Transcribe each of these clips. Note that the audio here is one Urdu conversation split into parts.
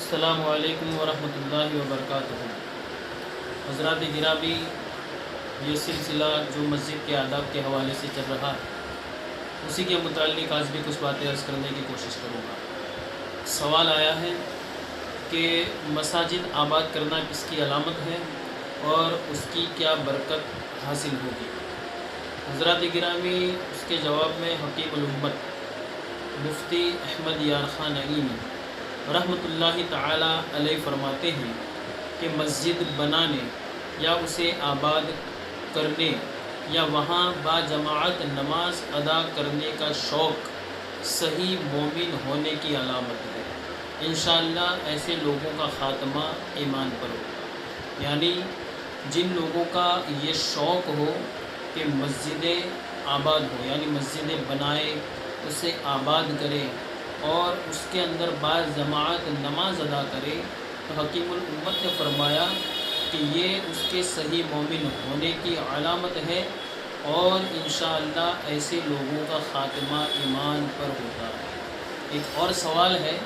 السلام علیکم ورحمۃ اللہ وبرکاتہ۔ حضرات گرامی، یہ سلسلہ جو مسجد کے آداب کے حوالے سے چل رہا ہے، اسی کے متعلق آج بھی کچھ باتیں عرض کرنے کی کوشش کروں گا۔ سوال آیا ہے کہ مساجد آباد کرنا کس کی علامت ہے اور اس کی کیا برکت حاصل ہوگی۔ حضرات گرامی، اس کے جواب میں حکیم الامت مفتی احمد یار خان نعیمی رحمۃ اللہ تعالی علیہ فرماتے ہیں کہ مسجد بنانے یا اسے آباد کرنے یا وہاں با جماعت نماز ادا کرنے کا شوق صحیح مومن ہونے کی علامت ہے۔ انشاءاللہ ایسے لوگوں کا خاتمہ ایمان پر ہوگا، یعنی جن لوگوں کا یہ شوق ہو کہ مسجدیں آباد ہو، یعنی مسجدیں بنائے، اسے آباد کرے اور اس کے اندر با جماعت نماز ادا کرے، تو حکیم الامت نے فرمایا کہ یہ اس کے صحیح مومن ہونے کی علامت ہے، اور انشاءاللہ ایسے لوگوں کا خاتمہ ایمان پر ہوتا ہے۔ ایک اور سوال ہے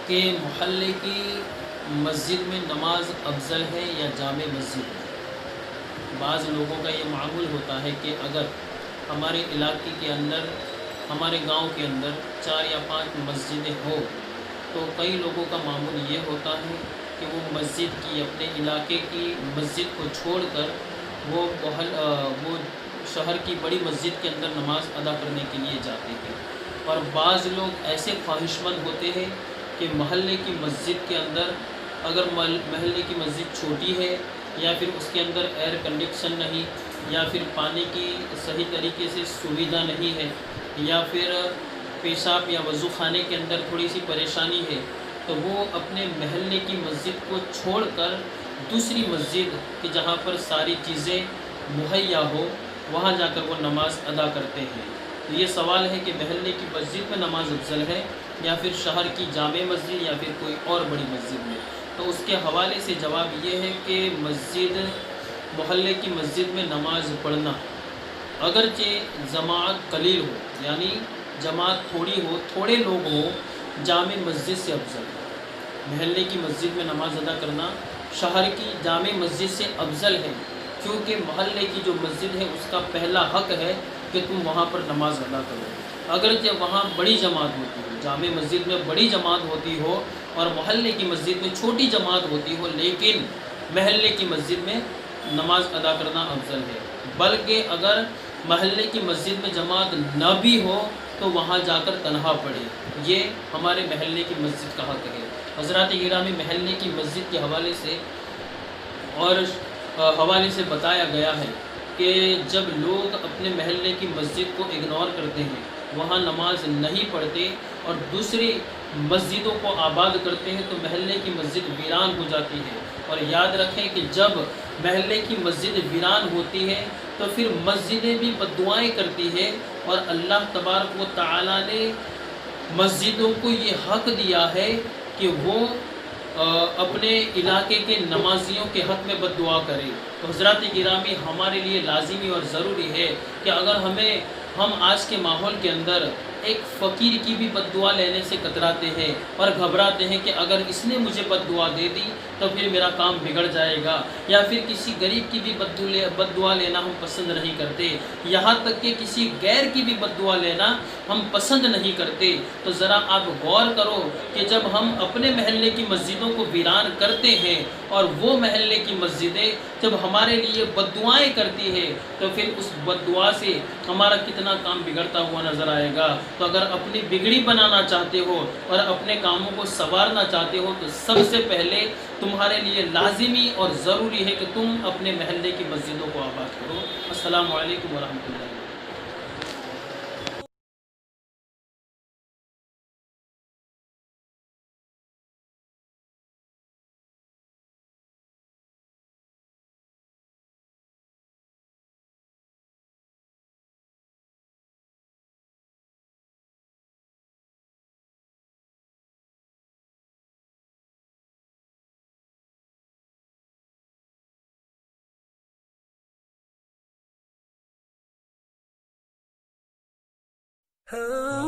کہ محلے کی مسجد میں نماز افضل ہے یا جامع مسجد ہے۔ بعض لوگوں کا یہ معمول ہوتا ہے کہ اگر ہمارے علاقے کے اندر، ہمارے گاؤں کے اندر 4 یا 5 مسجدیں ہوں، تو کئی لوگوں کا معمول یہ ہوتا ہے کہ وہ مسجد کی، اپنے علاقے کی مسجد کو چھوڑ کر وہ شہر کی بڑی مسجد کے اندر نماز ادا کرنے کے لیے جاتے ہیں۔ اور بعض لوگ ایسے خواہش مند ہوتے ہیں کہ محلے کی مسجد کے اندر، اگر محلے کی مسجد چھوٹی ہے یا پھر اس کے اندر ایئر کنڈیشن نہیں، یا پھر پانی کی صحیح طریقے سے سویدھا نہیں ہے، یا پھر پیشاب یا وضو خانے کے اندر تھوڑی سی پریشانی ہے، تو وہ اپنے محلے کی مسجد کو چھوڑ کر دوسری مسجد کہ جہاں پر ساری چیزیں مہیا ہو، وہاں جا کر وہ نماز ادا کرتے ہیں۔ تو یہ سوال ہے کہ محلے کی مسجد میں نماز افضل ہے یا پھر شہر کی جامع مسجد یا پھر کوئی اور بڑی مسجد میں۔ تو اس کے حوالے سے جواب یہ ہے کہ محلے کی مسجد میں نماز پڑھنا، اگرچہ جماعت قلیل ہو، یعنی جماعت تھوڑی ہو، تھوڑے لوگ ہوں، جامع مسجد سے افضل ہے۔ محلے کی مسجد میں نماز ادا کرنا شہر کی جامع مسجد سے افضل ہے، کیونکہ محلے کی جو مسجد ہے اس کا پہلا حق ہے کہ تم وہاں پر نماز ادا کرو۔ اگرچہ وہاں بڑی جماعت ہوتی ہو، جامع مسجد میں بڑی جماعت ہوتی ہو اور محلے کی مسجد میں چھوٹی جماعت ہوتی ہو، لیکن محلے کی مسجد میں نماز ادا کرنا افضل ہے۔ بلکہ اگر محلے کی مسجد میں جماعت نہ بھی ہو تو وہاں جا کر تنہا پڑھے، یہ ہمارے محلے کی مسجد کا حق ہے۔ حضرات گرامی، محلے کی مسجد کے حوالے سے بتایا گیا ہے کہ جب لوگ اپنے محلے کی مسجد کو اگنور کرتے ہیں، وہاں نماز نہیں پڑھتے اور دوسری مسجدوں کو آباد کرتے ہیں، تو محلے کی مسجد ویران ہو جاتی ہے۔ اور یاد رکھیں کہ جب محلے کی مسجد ویران ہوتی ہے تو پھر مسجدیں بھی بددعائیں کرتی ہے، اور اللہ تبارک و تعالی نے مسجدوں کو یہ حق دیا ہے کہ وہ اپنے علاقے کے نمازیوں کے حق میں بد دعا کرے۔ تو حضرات گرامی، ہمارے لیے لازمی اور ضروری ہے کہ اگر ہم آج کے ماحول کے اندر ایک فقیر کی بھی بد دعا لینے سے کتراتے ہیں اور گھبراتے ہیں کہ اگر اس نے مجھے بد دعا دے دی تو پھر میرا کام بگڑ جائے گا، یا پھر کسی غریب کی بھی بد دعا لینا ہم پسند نہیں کرتے، یہاں تک کہ کسی غیر کی بھی بد دعا لینا ہم پسند نہیں کرتے، تو ذرا آپ غور کرو کہ جب ہم اپنے محلے کی مسجدوں کو ویران کرتے ہیں اور وہ محلے کی مسجدیں جب ہمارے لیے بد دعائیں کرتی ہے، تو پھر اس بد دعا سے ہمارا کتنا کام بگڑتا ہوا نظر آئے گا۔ تو اگر اپنی بگڑی بنانا چاہتے ہو اور اپنے کاموں کو سنوارنا چاہتے ہو تو سب سے پہلے تمہارے لیے لازمی اور ضروری ہے کہ تم اپنے محلے کی مسجدوں کو آباد کرو۔ السلام علیکم ورحمۃ اللہ۔ Oh